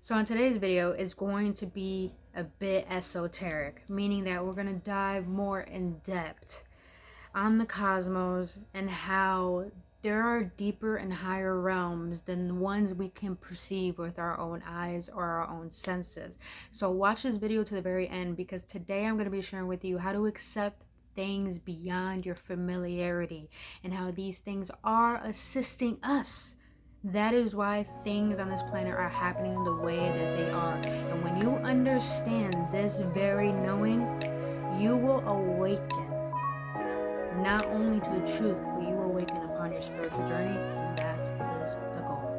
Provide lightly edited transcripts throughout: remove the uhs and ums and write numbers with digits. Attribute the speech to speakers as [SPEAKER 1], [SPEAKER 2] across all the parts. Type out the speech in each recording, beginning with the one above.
[SPEAKER 1] So in today's video is going to be a bit esoteric, meaning that we're going to dive more in depth on the cosmos and how there are deeper and higher realms than the ones we can perceive with our own eyes or our own senses. So watch this video to the very end, because today I'm going to be sharing with you how to accept things beyond your familiarity and how these things are assisting us. That is why things on this planet are happening the way that they are. And when you understand this very knowing, you will awaken not only to the truth, but you will awaken upon your spiritual journey, and that is the goal.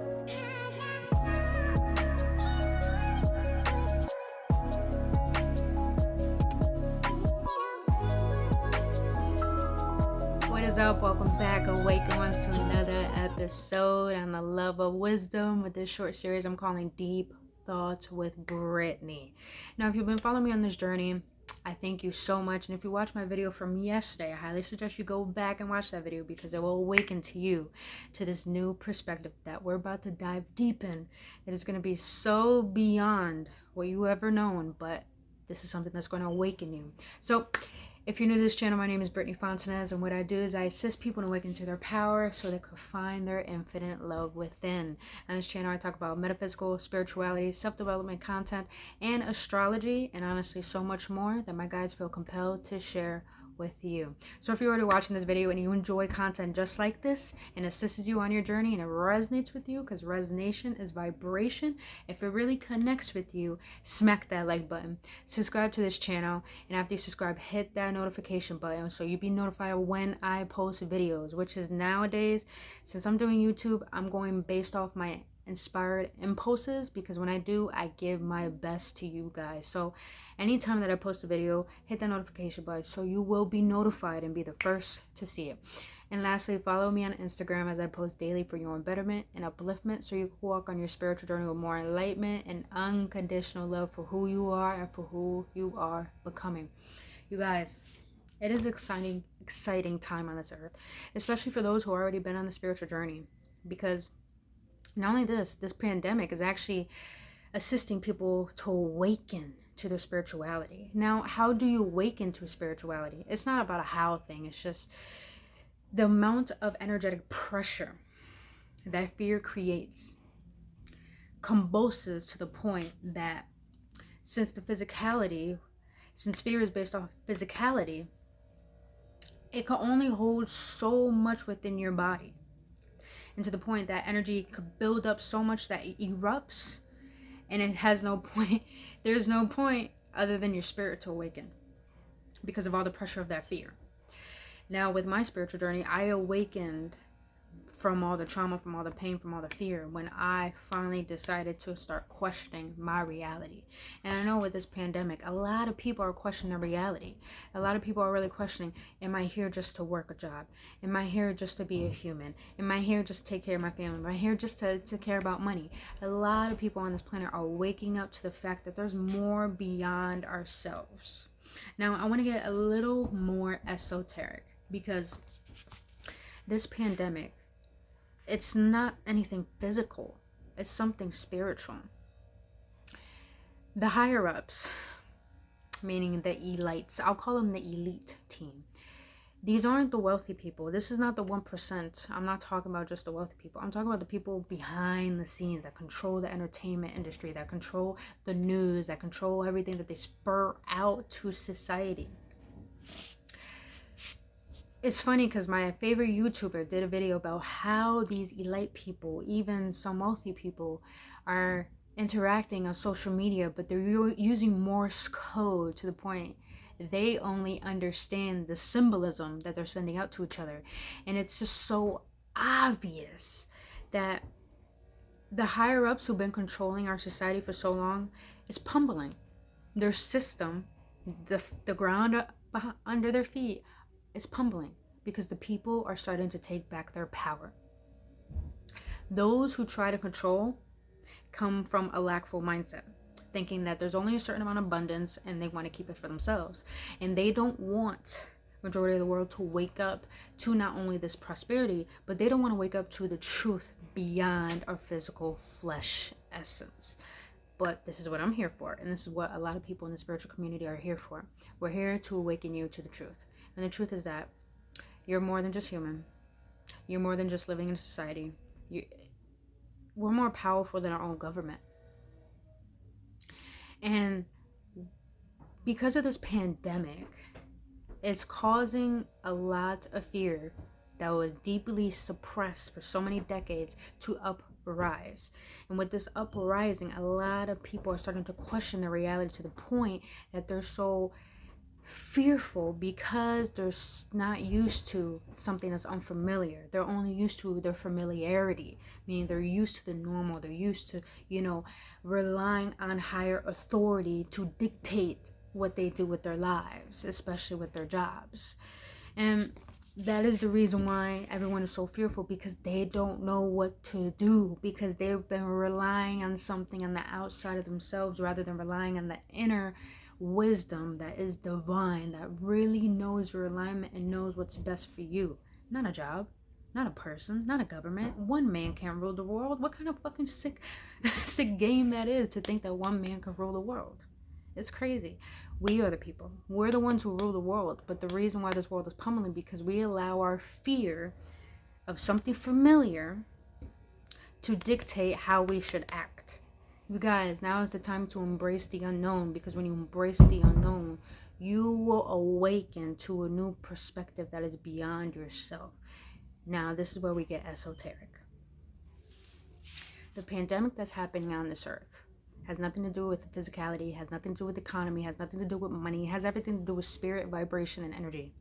[SPEAKER 1] What is up? Welcome back, Awaken Ones, to another episode on the love of wisdom with this short series I'm calling Deep Thoughts with Brittany. Now, if you've been following me on this journey, I thank you so much. And if you watched my video from yesterday, I highly suggest you go back and watch that video, because it will awaken to you to this new perspective that we're about to dive deep in. It is going to be so beyond what you ever known, but this is something that's going to awaken you. So if you're new to this channel, my name is Brittany Fontanez, and what I do is I assist people in awakening to their power so they can find their infinite love within. On this channel, I talk about metaphysical, spirituality, self-development content, and astrology, and honestly so much more that my guides feel compelled to share with you. So if you're already watching this video and you enjoy content just like this and assists you on your journey and it resonates with you, because resonation is vibration, if it really connects with you, smack that like button, subscribe to this channel, and after you subscribe, hit that notification button so you'll be notified when I post videos, which is nowadays, since I'm doing YouTube, I'm going based off my inspired impulses, because when I do, I give my best to you guys. So anytime that I post a video, hit the notification button so you will be notified and be the first to see it. And lastly, follow me on Instagram as I post daily for your own betterment and upliftment, so you can walk on your spiritual journey with more enlightenment and unconditional love for who you are and for who you are becoming. You guys, it is exciting time on this earth, especially for those who already been on the spiritual journey, because not only this pandemic is actually assisting people to awaken to their spirituality. Now, how do you awaken to spirituality? It's not about a how thing. It's just the amount of energetic pressure that fear creates convulses to the point that since fear is based off physicality, it can only hold so much within your body. And to the point that energy could build up so much that it erupts, and it has no point. There's no point other than your spirit to awaken because of all the pressure of that fear. Now, with my spiritual journey, I awakened from all the trauma, from all the pain, from all the fear, when I finally decided to start questioning my reality. And I know with this pandemic, a lot of people are questioning their reality. A lot of people are really questioning, am I here just to work a job? Am I here just to be a human? Am I here just to take care of my family? Am I here just to care about money? A lot of people on this planet are waking up to the fact that there's more beyond ourselves. Now, I want to get a little more esoteric, because this pandemic, it's not anything physical. It's something spiritual. The higher ups, meaning the elites, I'll call them the elite team. These aren't the wealthy people. This is not the 1%. I'm not talking about just the wealthy people. I'm talking about the people behind the scenes that control the entertainment industry, that control the news, that control everything that they spur out to society. It's funny because my favorite YouTuber did a video about how these elite people, even some wealthy people, are interacting on social media, but they're using Morse code to the point they only understand the symbolism that they're sending out to each other. And it's just so obvious that the higher ups who've been controlling our society for so long is pummeling their system. The ground under their feet is pummeling, because the people are starting to take back their power. Those who try to control come from a lackful mindset, thinking that there's only a certain amount of abundance and they want to keep it for themselves. And they don't want majority of the world to wake up to not only this prosperity, but they don't want to wake up to the truth beyond our physical flesh essence. But this is what I'm here for, and this is what a lot of people in the spiritual community are here for. We're here to awaken you to the truth. And the truth is that you're more than just human. You're more than just living in a society. We're more powerful than our own government. And because of this pandemic, it's causing a lot of fear that was deeply suppressed for so many decades to uprise. And with this uprising, a lot of people are starting to question the reality to the point that they're so fearful because they're not used to something that's unfamiliar. They're only used to their familiarity, meaning they're used to the normal. They're used to, relying on higher authority to dictate what they do with their lives, especially with their jobs. And that is the reason why everyone is so fearful, because they don't know what to do, because they've been relying on something on the outside of themselves rather than relying on the inner wisdom that is divine, that really knows your alignment and knows what's best for you. Not a job, not a person, not a government. One man can't rule the world. What kind of fucking sick game that is, to think that one man can rule the world? It's crazy. We are the people. We're the ones who rule the world. But the reason why this world is pummeling, because we allow our fear of something familiar to dictate how we should act. You guys, now is the time to embrace the unknown, because when you embrace the unknown, you will awaken to a new perspective that is beyond yourself. Now, this is where we get esoteric. The pandemic that's happening on this earth has nothing to do with physicality, has nothing to do with economy, has nothing to do with money, has everything to do with spirit, vibration, and energy.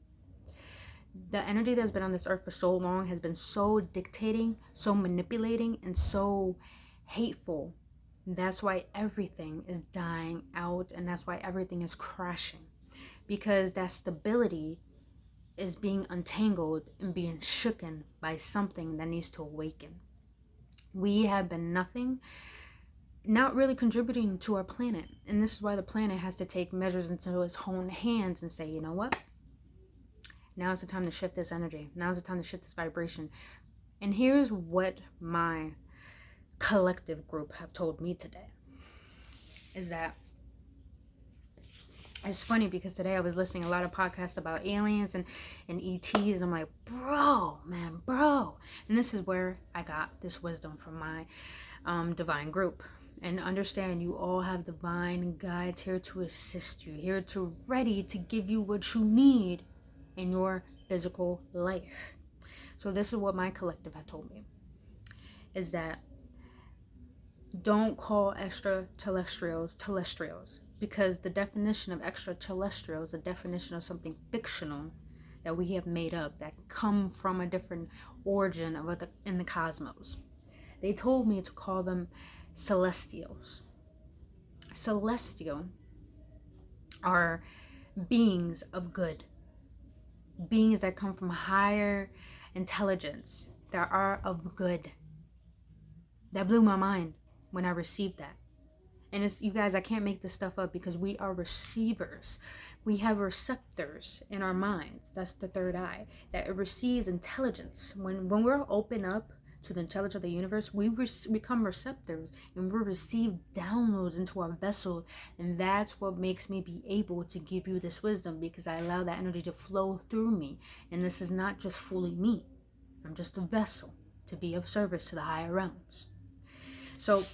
[SPEAKER 1] The energy that's been on this earth for so long has been so dictating, so manipulating, and so hateful. That's why everything is dying out, and that's why everything is crashing, because that stability is being untangled and being shooken by something that needs to awaken. We have been nothing, not really contributing to our planet. And this is why the planet has to take measures into its own hands and say, you know what? Now is the time to shift this energy. Now is the time to shift this vibration. And here's what my collective group have told me today. Is that it's funny, because today I was listening to a lot of podcasts about aliens and ETs, and I'm like, bro. And this is where I got this wisdom from my divine group. And understand, you all have divine guides here to assist you, here to ready to give you what you need in your physical life. So this is what my collective had told me, is that don't call extraterrestrials terrestrials, because the definition of extraterrestrial is a definition of something fictional that we have made up, that come from a different origin in the cosmos. They told me to call them celestials. Celestial are beings of good, beings that come from higher intelligence, that are of good. That blew my mind when I received that. And it's, you guys, I can't make this stuff up, because we are receivers. We have receptors in our minds. That's the third eye, that it receives intelligence. When we're open up to the intelligence of the universe, we become receptors, and we receive downloads into our vessel. And that's what makes me be able to give you this wisdom, because I allow that energy to flow through me. And this is not just fully me. I'm just a vessel to be of service to the higher realms. So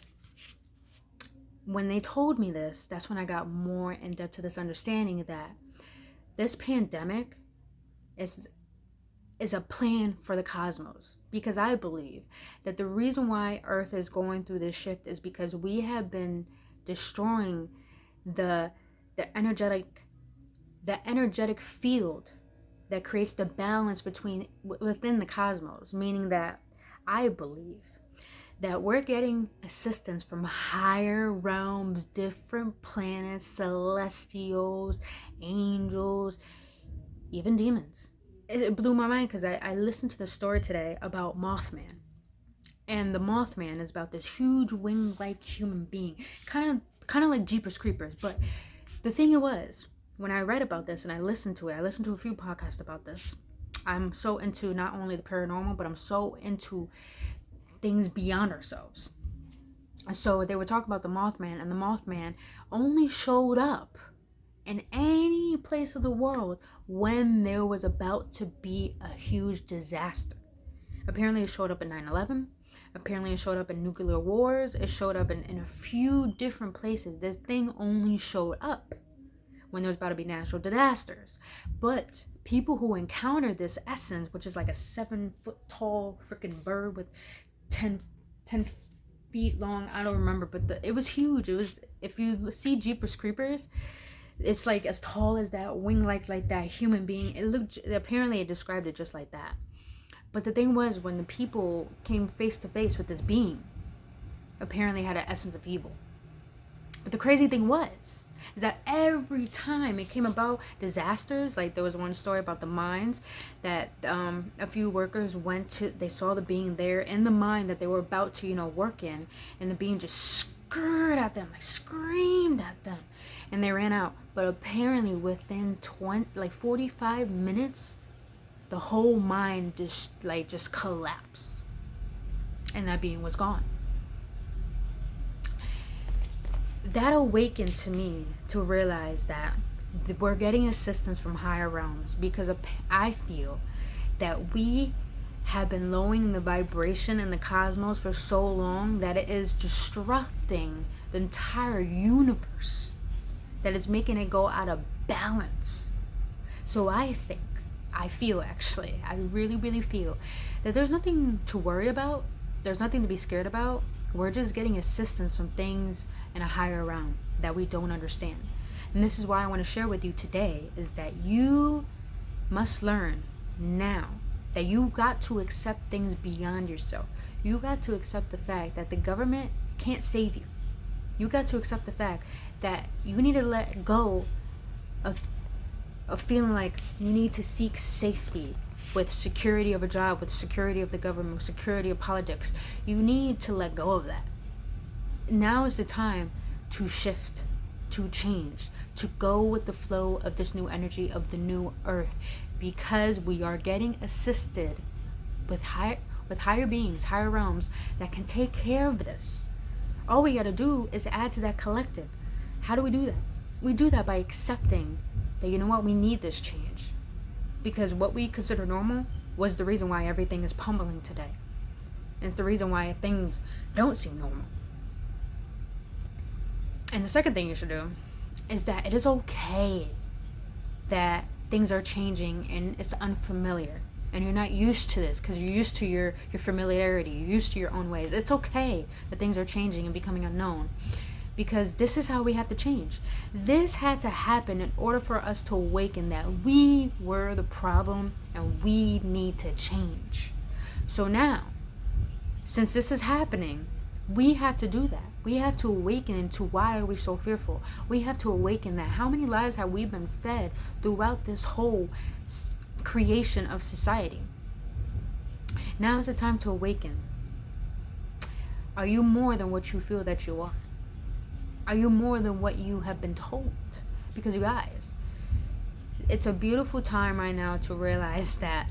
[SPEAKER 1] when they told me this, that's when I got more in depth to this understanding that this pandemic is a plan for the cosmos. Because I believe that the reason why Earth is going through this shift is because we have been destroying the energetic field that creates the balance within the cosmos. Meaning that I believe that we're getting assistance from higher realms, different planets, celestials, angels, even demons. It blew my mind, because I listened to the story today about Mothman. And the Mothman is about this huge wing-like human being, kind of like Jeepers Creepers. But the thing it was, when I read about this and I listened to a few podcasts about this. I'm so into not only the paranormal, but I'm so into things beyond ourselves. So they were talking about the Mothman, and the Mothman only showed up in any place of the world when there was about to be a huge disaster. Apparently it showed up in 9/11. Apparently it showed up in nuclear wars. It showed up in a few different places. This thing only showed up when there was about to be natural disasters. But people who encountered this essence, which is like a 7-foot tall freaking bird with 10 feet long, I don't remember, but it was huge. It was, if you see Jeepers Creepers, it's like as tall as that, wing like that human being. It looked, apparently it described it just like that. But the thing was, when the people came face to face with this being, apparently had an essence of evil. But the crazy thing was, is that every time it came about disasters, like there was one story about the mines that a few workers went to, they saw the being there in the mine that they were about to, work in, and the being just scurred at them, like screamed at them, and they ran out. But apparently within 45 minutes, the whole mine just collapsed, and that being was gone. That awakened to me to realize that we're getting assistance from higher realms, because I feel that we have been lowering the vibration in the cosmos for so long that it is disrupting the entire universe, that it's making it go out of balance. So I really, really feel that there's nothing to worry about. There's nothing to be scared about. We're just getting assistance from things in a higher realm that we don't understand. And this is why I want to share with you today, is that you must learn now that you got to accept things beyond yourself. You got to accept the fact that the government can't save you. You got to accept the fact that you need to let go of feeling like you need to seek safety with security of a job, with security of the government, with security of politics. You need to let go of that. Now is the time to shift, to change, to go with the flow of this new energy of the new earth, because we are getting assisted with higher beings, higher realms that can take care of this. All we got to do is add to that collective. How do we do that? We do that by accepting that, you know what, we need this change. Because what we consider normal was the reason why everything is pummeling today. And it's the reason why things don't seem normal. And the second thing you should do is that it is okay that things are changing and it's unfamiliar. And you're not used to this because you're used to your familiarity. You're used to your own ways. It's okay that things are changing and becoming unknown, because this is how we have to change. This had to happen in order for us to awaken that we were the problem and we need to change. So now, since this is happening, we have to do that. We have to awaken into why are we so fearful. We have to awaken that how many lies have we been fed throughout this whole creation of society. Now is the time to awaken. Are you more than what you feel that you are? Are you more than what you have been told? Because you guys, it's a beautiful time right now to realize that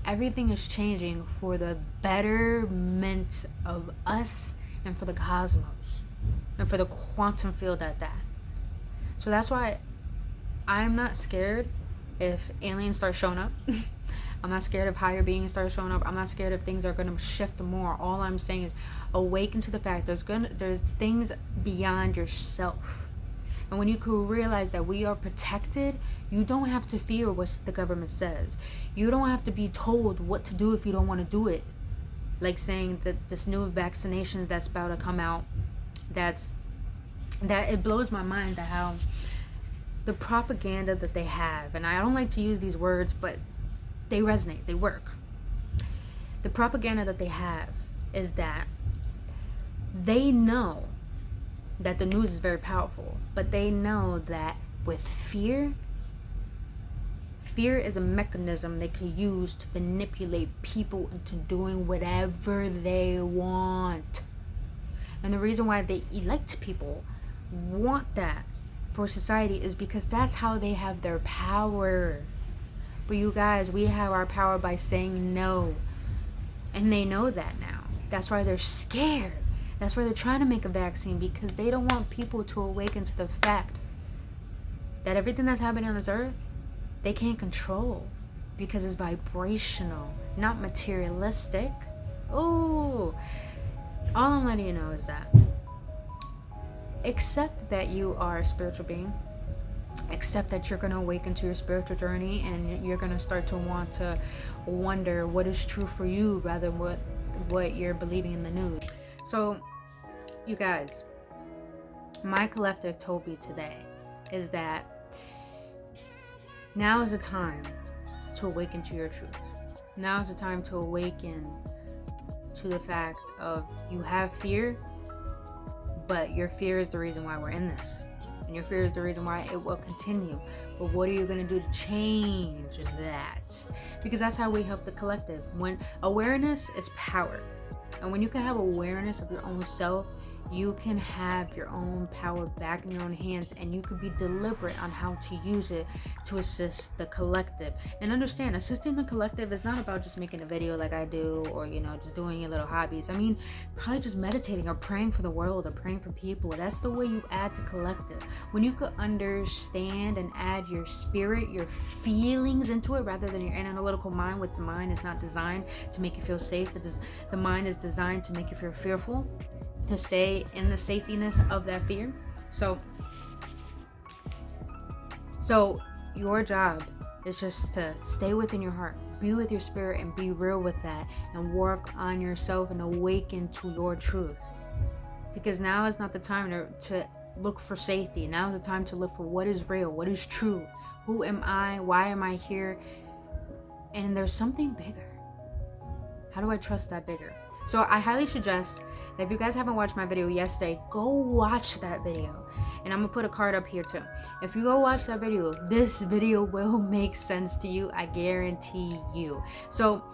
[SPEAKER 1] everything is changing for the betterment of us and for the cosmos and for the quantum field at that. So that's why I'm not scared if aliens start showing up. I'm not scared if higher beings start showing up. I'm not scared if things are going to shift more. All I'm saying is awaken to the fact there's things beyond yourself. And when you can realize that we are protected, you don't have to fear what the government says. You don't have to be told what to do if you don't want to do it. Like saying that this new vaccination that's about to come out, that it blows my mind that how the propaganda that they have, and I don't like to use these words, but they resonate, they work. The propaganda that they have is that they know that the news is very powerful, but they know that with fear is a mechanism they can use to manipulate people into doing whatever they want. And the reason why they elect people, want that for society, is because that's how they have their power. But you guys, we have our power by saying no. And they know that now. That's why they're scared. That's why they're trying to make a vaccine, because they don't want people to awaken to the fact that everything that's happening on this earth, they can't control, because it's vibrational, not materialistic. Oh, all I'm letting you know is that accept that you are a spiritual being. Accept that you're going to awaken to your spiritual journey, and you're going to start to want to wonder what is true for you rather than what you're believing in the news. So, you guys, my collective told me today is that now is the time to awaken to your truth. Now is the time to awaken to the fact of you have fear, but your fear is the reason why we're in this. And your fear is the reason why it will continue. But what are you going to do to change that? Because that's how we help the collective. When awareness is power. And when you can have awareness of your own self, you can have your own power back in your own hands, and you could be deliberate on how to use it to assist the collective. And understand, assisting the collective is not about just making a video like I do, or just doing your little hobbies. I mean, probably just meditating or praying for the world or praying for people. That's the way you add to collective. When you could understand and add your spirit, your feelings into it, rather than your analytical mind. With the mind is not designed to make you feel safe. The mind is designed to make you feel fearful, to stay in the safetyness of that fear. So your job is just to stay within your heart, be with your spirit, and be real with that, and work on yourself and awaken to your truth. Because now is not the time to look for safety. Now is the time to look for what is real, what is true. Who am I? Why am I here? And there's something bigger. How do I trust that bigger? So I highly suggest that if you guys haven't watched my video yesterday, go watch that video. And I'm going to put a card up here too. If you go watch that video, this video will make sense to you. I guarantee you. So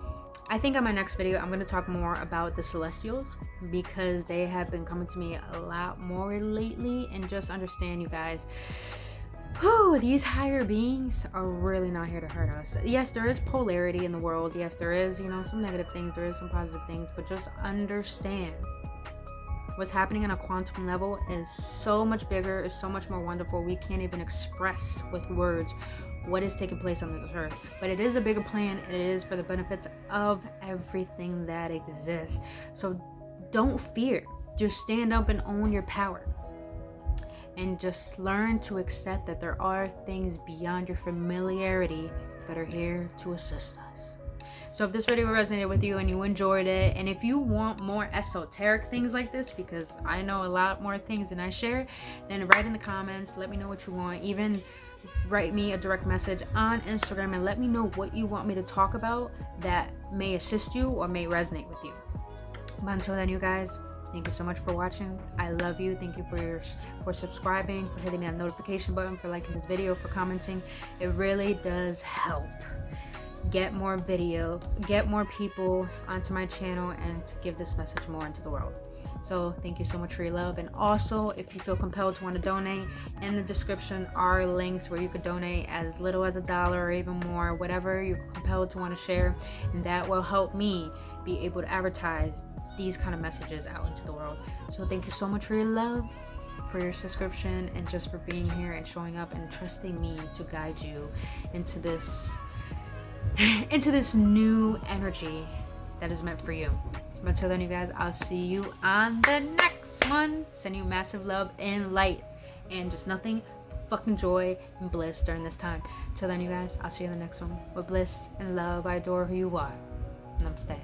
[SPEAKER 1] I think on my next video, I'm going to talk more about the celestials, because they have been coming to me a lot more lately. And just understand, you guys, these higher beings are really not here to hurt us. Yes, there is polarity in the world. Yes, there is, some negative things. There is some positive things. But just understand, what's happening on a quantum level is so much bigger, is so much more wonderful. We can't even express with words what is taking place on this earth. But it is a bigger plan. It is for the benefit of everything that exists. So don't fear. Just stand up and own your power. And just learn to accept that there are things beyond your familiarity that are here to assist us. So if this video resonated with you and you enjoyed it, and if you want more esoteric things like this, because I know a lot more things than I share, then write in the comments. Let me know what you want. Even write me a direct message on Instagram and let me know what you want me to talk about that may assist you or may resonate with you. But until then, you guys, thank you so much for watching. I love you. Thank you for subscribing, for hitting that notification button, for liking this video, for commenting. It really does help get more videos, get more people onto my channel, and to give this message more into the world. So thank you so much for your love. And also, if you feel compelled to want to donate, in the description are links where you could donate as little as $1 or even more, whatever you're compelled to want to share, and that will help me be able to advertise these kind of messages out into the world. So thank you so much for your love, for your subscription, and just for being here and showing up and trusting me to guide you into this new energy that is meant for you. But until then, you guys, I'll see you on the next one. Send you massive love and light, and just nothing fucking joy and bliss during this time. Till then, you guys, I'll see you in the next one with bliss and love. I adore who you are. Namaste.